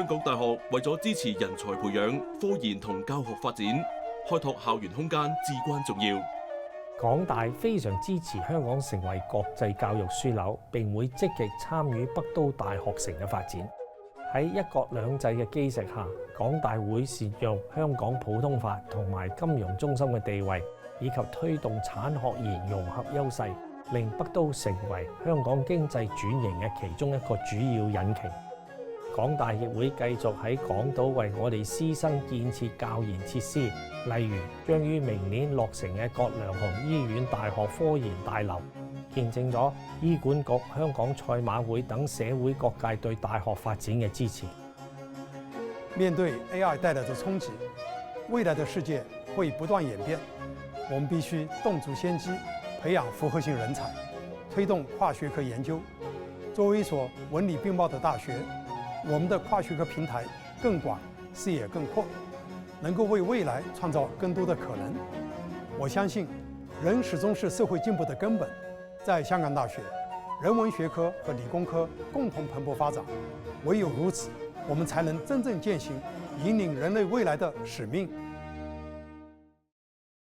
港大學為咗支持人才培養、科研同教學發展，開拓校園空間至關重要。港大非常支持香港成為國際教育樞紐，並會積極參與北都大學城嘅發展。喺一國兩制嘅基石下，港大會善用香港普通法同埋金融中心嘅地位，以及推動產學研融合優勢，令北都成為香港經濟轉型嘅其中一個主要引擎。港大亦會繼續喺港島為我哋師生建設教研設施，例如將於明年落成嘅葛量洪醫院大學科研大樓，見證咗醫管局、香港賽馬會等社會各界對大學發展嘅支持。面對 AI 帶來的衝擊，未來的世界會不斷演變，我們必須洞燭先機，培養複合性人才，推動跨學科研究。作為一所文理並茂的大學，我們的跨學科平台更廣，視野更闊，能夠為未來創造更多的可能。我相信，人始終是社會進步的根本。在香港大學，人文學科和理工科共同蓬勃發展，唯有如此，我們才能真正踐行引領人類未來的使命。